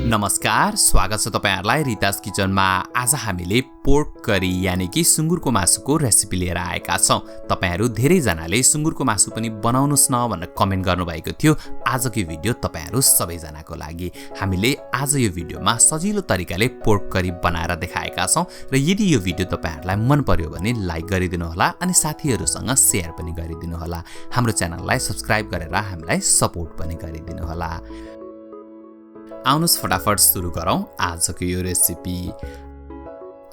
नमस्कार, स्वागत छ तपाईहरुलाई रितास किचनमा। आज हामीले पोर्क करी यानी कि सुँगुरको मासुको रेसिपी लिएर आएका छौं। तपाईहरु धेरै जनाले सुँगुरको मासु पनि बनाउनुस् न भनेर कमेन्ट गर्नुभएको थियो। आजको भिडियो तपाईहरु सबैजनाको लागि। हामीले आज यो भिडियोमा सजिलो तरिकाले पोर्क करी बनाएर देखाएका छौं र यदि यो भिडियो तपाईहरुलाई मन पर्यो भने लाइक गरिदिनु होला अनि साथीहरुसँग शेयर पनि गरिदिनु होला। हाम्रो च्यानललाई सब्स्क्राइब गरेर हामीलाई सपोर्ट पनि गरिदिनु होला। आउनुस् फटाफट सुरु गरौं आजको यो रेसिपी।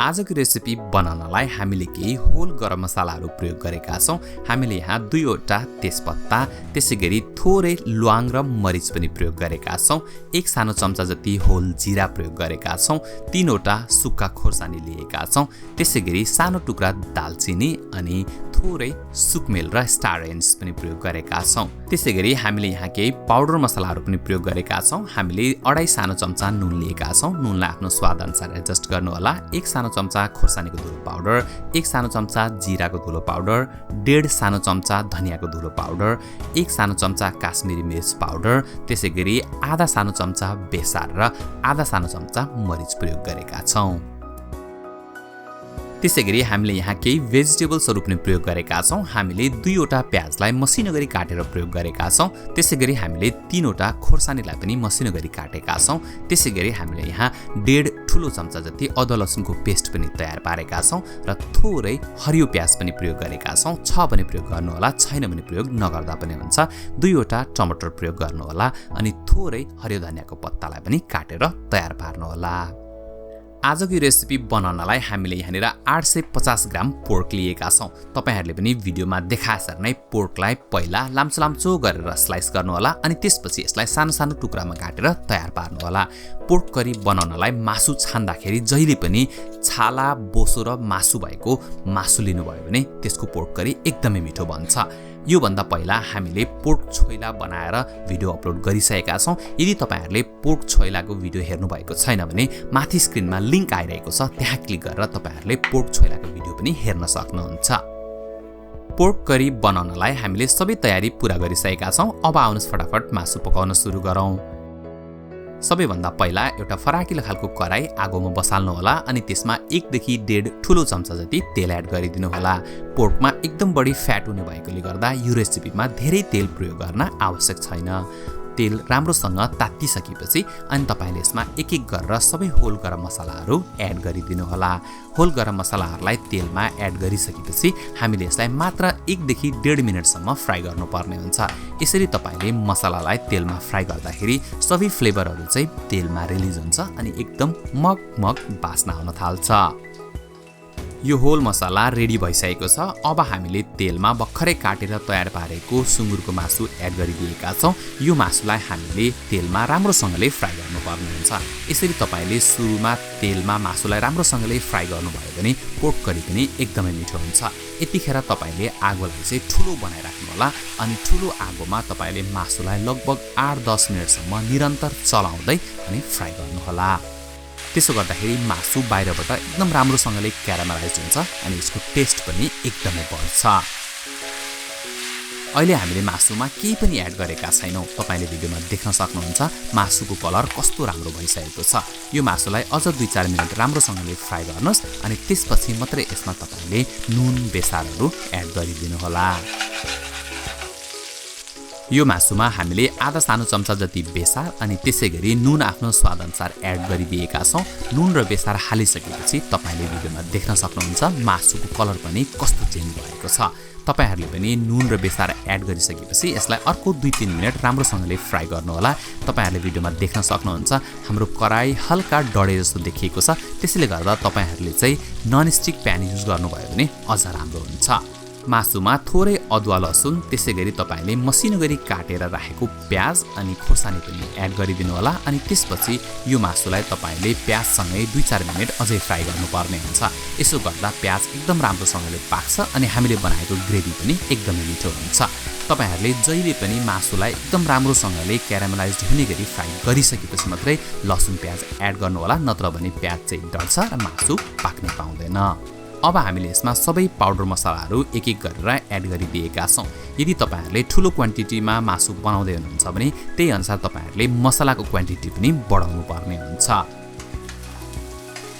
आजको रेसिपी बनाउनलाई हामीले केही होल गरम मसालाहरू प्रयोग गरेका छौं। हामीले यहाँ 2 वटा तेजपत्ता, त्यसैगरी थोरै ल्वाङ र मरिच पनि प्रयोग गरेका छौं। 1 सानो चम्चा जति होल जिरा प्रयोग गरेका छौं। 3 वटा सुक्खा खोर्सानी लिएका छौं। त्यसैगरी सानो टुक्रा दालचिनी अनि थोरै सुकमेल र स्टार एन्स पनि प्रयोग गरेका छौं। त्यसैगरी हामीले यहाँ केही पाउडर मसलाहरू पनि प्रयोग गरेका छौं। हामीले 2.5 सानो चम्चा नुन लिएका छौं। नुनलाई आफ्नो स्वाद अनुसार एडजस्ट गर्नु होला। 1 सानो चम्चा खोर्सानीको धुलो पाउडर, 1 सानो चम्चा जिराको धुलो पाउडर, 1.5 सानो चम्चा धनियाको धुलो पाउडर, 1 सानो चम्चा काश्मिरी मिर्च पाउडर, त्यसैगरी आधा सानो चम्चा बेसार र आधा सानो चम्चा मरिच प्रयोग गरेका छौं। त्यसैगरी हामीले यहाँ केही भेजिटेबल्सहरु पनि प्रयोग गरेका छौं। हामीले 2 वटा प्याजलाई मसिनो गरी काटेर प्रयोग गरेका छौं। त्यसैगरी हामीले 3 वटा खोर्सानीलाई पनि मसिनो गरी काटेका छौं। त्यसैगरी हामीले यहाँ 1.5 ठूलो चम्चा जति अदुवा लसुनको पेस्ट पनि तयार पारेका छौं र थोरै हरियो प्याज पनि प्रयोग गरेका छौं। छ भने प्रयोग गर्नु होला, छैन भने प्रयोग नगर्दा पनि हुन्छ। 2 वटा टमाटर प्रयोग गर्नु होला अनि थोरै हरियो धनियाको पत्तालाई पनि काटेर तयार पार्नु होला। आजको रेसिपी बनाउनलाई हामीले यहाँनिर 850 ग्राम पोर्क लिएका छौं। तपाईहरुले पनि भिडियोमा देखाएसरी नै पोर्कलाई पहिला लाम्चो गरेर स्लाइस गर्नु होला अनि त्यसपछि यसलाई सानो सानो टुक्रामा काटेर तयार पार्नु होला। पोर्क करी बनाउनलाई मासु छान्दाखेरि जहिले पनि छाला, बोसो र मासु भएको मासु लिनुभयो भने त्यसको पोर्क करी एकदमै मिठो बन्छ। यो भन्दा पहिला हामीले पोर्क छोइला बनाएर भिडियो अपलोड गरिसकेका छौं। यदि तपाईहरुले पोर्क छोइलाको भिडियो हेर्नु भएको छैन भने माथि स्क्रिनमा लिंक आइरहेको छ, त्यहाँ क्लिक गरेर तपाईहरुले पोर्क छोइलाको भिडियो पनि हेर्न सक्नुहुन्छ। पोर्क करी बनाउनलाई हामीले सबै तयारी पूरा गरिसकेका छौं। अब आउनुस् फटाफट मासु पकाउन सुरु गरौं। सबैभन्दा पहिला एउटा फराकिलो खालको कराई आगोमा बसाल्नु होला अनि त्यसमा 1 देखि 1.5 ठूलो चम्चा जति तेल एड गरिदिनु होला। पोर्कमा एकदम बढी फ्याट हुने भएकोले गर्दा यो रेसिपीमा धेरै तेल प्रयोग गर्न आवश्यक छैन। तेल राम्रोसँग तातिसकेपछि अनि तपाईले यसमा एक एक गरेर सबै होल गरम मसलाहरू एड गरिदिनु होला। होल गरम मसलाहरूलाई तेलमा एड गरिसकेपछि हामीले यसलाई मात्र 1 देखि 1.5 मिनेटसम्म फ्राई गर्नुपर्ने हुन्छ। यसरी तपाईले मसलालाई तेलमा फ्राई गर्दाखेरि सबै फ्लेभरहरू चाहिँ तेलमा रिलिज हुन्छ अनि एकदम मग बास्ना आउन थाल्छ। यो होल मसला रेडी भइसकेको छ। अब हामीले तेलमा भर्खरै काटेर तयार पारेको सुँगुरको मासु एड गरिदिएका छौं। यो मासुलाई हामीले तेलमा राम्रोसँगले फ्राई गर्नुपर्ने हुन्छ। यसरी तपाईले सुरुमा तेलमा मासुलाई राम्रोसँगले फ्राई गर्नुभयो भने पोर्क करी पनि एकदमै मिठो हुन्छ। यतिखेर तपाईले आगोलाई चाहिँ ठूलो बनाइराख्नु होला अनि ठूलो आगोमा तपाईले मासुलाई लगभग 8-10 मिनेटसम्म निरन्तर चलाउँदै अनि फ्राई गर्नु होला। त्यसो गर्दाखेरि मासु बाहिरबाट एकदम राम्रोसँगले क्यारामलाइज हुन्छ अनि यसको टेस्ट पनि एकदमै बढ्छ। अहिले हामीले मासुमा केही पनि एड गरेका छैनौं। तपाईले भिडियोमा देख्न सक्नुहुन्छ मासुको कलर कस्तो राम्रो भइसकेको छ। यो मासुलाई अझ 2-4 मिनेट राम्रोसँगले फ्राई गर्नुस् अनि त्यसपछि मात्रै यसमा तपाईले नुन, बेसारहरू एड गरिदिनु होला। यो मासुमा हामीले आधा सानो चम्चा जति बेसार अनि त्यसैगरी नुन आफ्नो स्वाद अनुसार एड गरिदिएका छौं। नुन र बेसार हालिसकेपछि तपाईले भिडियोमा देख्न सक्नुहुन्छ मासुको कलर पनि कस्तो चेन्ज भएको छ। तपाईहरुले पनि नुन र बेसार एड गरिसकेपछि यसलाई अर्को 2-3 मिनेट राम्रोसँगले फ्राई गर्नु होला। तपाईहरुले भिडियोमा देख्न सक्नुहुन्छ हाम्रो कराई हल्का डढे जस्तो देखिएको छ। त्यसैले गर्दा तपाईहरुले चाहिँ ननस्टिक प्यान युज गर्नुभयो भने अझ राम्रो हुन्छ। मासुमा थोरै अदुवा लसुन, त्यसैगरी तपाईले मसिनो गरी काटेर राखेको प्याज अनि खोर्सानी पनि एड गरिदिनु होला अनि त्यसपछि यो मासुलाई तपाईले प्याजसँगै 2-4 मिनेट अझै फ्राई गर्नुपर्ने हुन्छ। यसो गर्दा प्याज एकदम राम्रोसँगले पाक्छ अनि हामीले बनाएको ग्रेभी पनि एकदमै मिठो हुन्छ। तपाईहरुले जहिले पनि मासुलाई एकदम राम्रोसँगले क्यारामलाइज्ड हुने गरी फ्राई गरिसकेपछि मात्रै लसुन प्याज एड गर्नु होला, नत्र भने प्याज चाहिँ डढ्छ र मासु पाक्नै पाउँदैन। अब हामीले यसमा सबै पाउडर मसलाहरू एक एक गरेर एड गरिदिएका छौं। यदि तपाईहरुले ठूलो क्वान्टिटीमा मासु बनाउँदै हुनुहुन्छ भने त्यही अनुसार तपाईहरुले मसलाको क्वान्टिटी पनि बढाउनु पर्ने हुन्छ।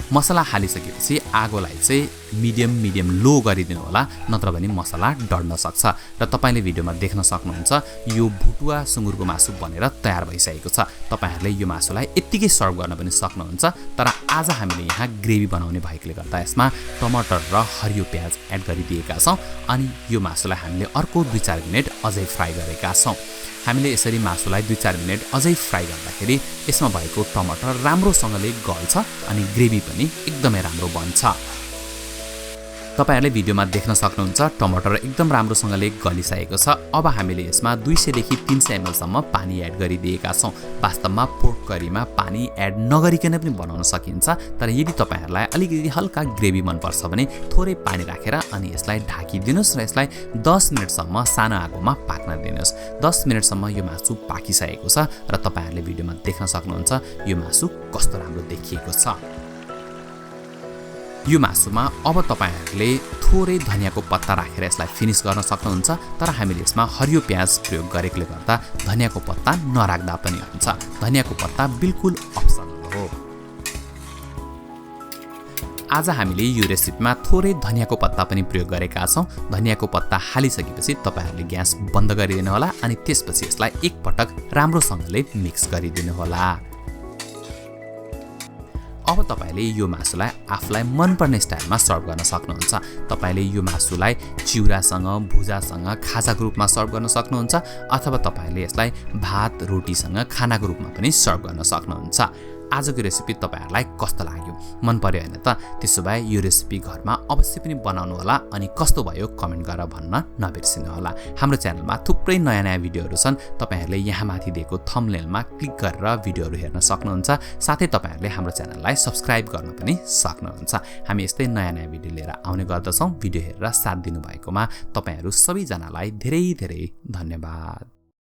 मसला हालिसकेपछि आगोलाई चाहिँ मिडियम लो गरिदिनु होला, नत्र भने मसला डढ्न सक्छ। र तपाईले भिडियोमा देख्न सक्नुहुन्छ यो भुटुवा सुँगुरको मासु बनेर तयार भइसकेको छ। तपाईहरुले यो मासुलाई यतिकै सर्भ गर्न पनि सक्नुहुन्छ। तर आज हामीले यहाँ ग्रेभी बनाउने भएकोले गर्दा यसमा टमाटर र हरियो प्याज एड गरिदिएका छौं अनि यो मासुलाई हामीले अर्को 2-4 मिनेट अझै फ्राई गरेका छौं। हामीले यसरी मासुलाई 2-4 मिनेट अझै फ्राई गर्दाखेरि यसमा भएको टमाटर राम्रोसँगले गल्छ अनि ग्रेभी पनि एकदमै राम्रो बन्छ। तपाईहरुले भिडियोमा देख्न सक्नुहुन्छ टमाटर एकदम राम्रोसँगले गलिसकेको छ। अब हामीले यसमा 200 देखि 300 ml सम्म पानी एड गरिदिएका छौं। वास्तवमा पोर्क करीमा पानी एड नगरिकन पनि बनाउन सकिन्छ, तर यदि तपाईहरुलाई अलिकति हल्का ग्रेभी मन पर्छ भने थोरै पानी राखेर अनि यसलाई ढाकिदिनुस् र यसलाई 10 मिनेट सम्म सानो आगोमा पाक्न दिनुस्। 10 मिनेट सम्म यो मासु पाकिसकेको छ र तपाईहरुले भिडियोमा देख्न सक्नुहुन्छ यो मासु कस्तो राम्रो देखिएको छ। यो मासुमा अब तपाईहरुले थोरै धनियाको पत्ता राखेर यसलाई फिनिश गर्न सक्नुहुन्छ, तर हामीले यसमा हरियो प्याज प्रयोग गरेकोले गर्दा धनियाको पत्ता नराख्दा पनि हुन्छ। धनियाको पत्ता बिल्कुल अप्सनल हो। आज हामीले यो रेसिपीमा थोरै धनियाको पत्ता पनि प्रयोग गरेका छौं। धनियाको पत्ता हालिसकेपछि तपाईहरुले ग्यास बन्द गरिदिनु होला अनि त्यसपछि यसलाई एक पटक राम्रोसँगले मिक्स गरिदिनु होला। अब तपाईले यो मासुलाई आफुलाई मनपर्ने स्टाइलमा सर्भ गर्न सक्नुहुन्छ। तपाईले यो मासुलाई चिउरासँग, भुजासँग, खाजाको रूपमा सर्भ गर्न सक्नुहुन्छ अथवा तपाईले यसलाई भात, रोटीसँग खानाको रूपमा पनि सर्भ गर्न सक्नुहुन्छ। आजको रेसिपी तपाईहरुलाई कस्तो लाग्यो? मन पर्यो हैन त? त्यसो भए यो रेसिपी घरमा अवश्य पनि बनाउनु होला अनि कस्तो भयो कमेन्ट गरेर भन्न नबिर्सिनु होला। हाम्रो च्यानलमा थुप्रै नयाँ भिडियोहरु छन्। तपाईहरुले यहाँ माथि दिएको थम्बनेलमा क्लिक गरेर भिडियोहरु हेर्न सक्नुहुन्छ। साथै तपाईहरुले हाम्रो च्यानललाई सब्स्क्राइब गर्न पनि सक्नुहुन्छ। हामी यस्तै नयाँ भिडियो लिएर आउने गर्दछौं। भिडियो हेरेर साथ दिनु भएकोमा तपाईहरु सबैजनालाई धेरै धेरै धन्यवाद।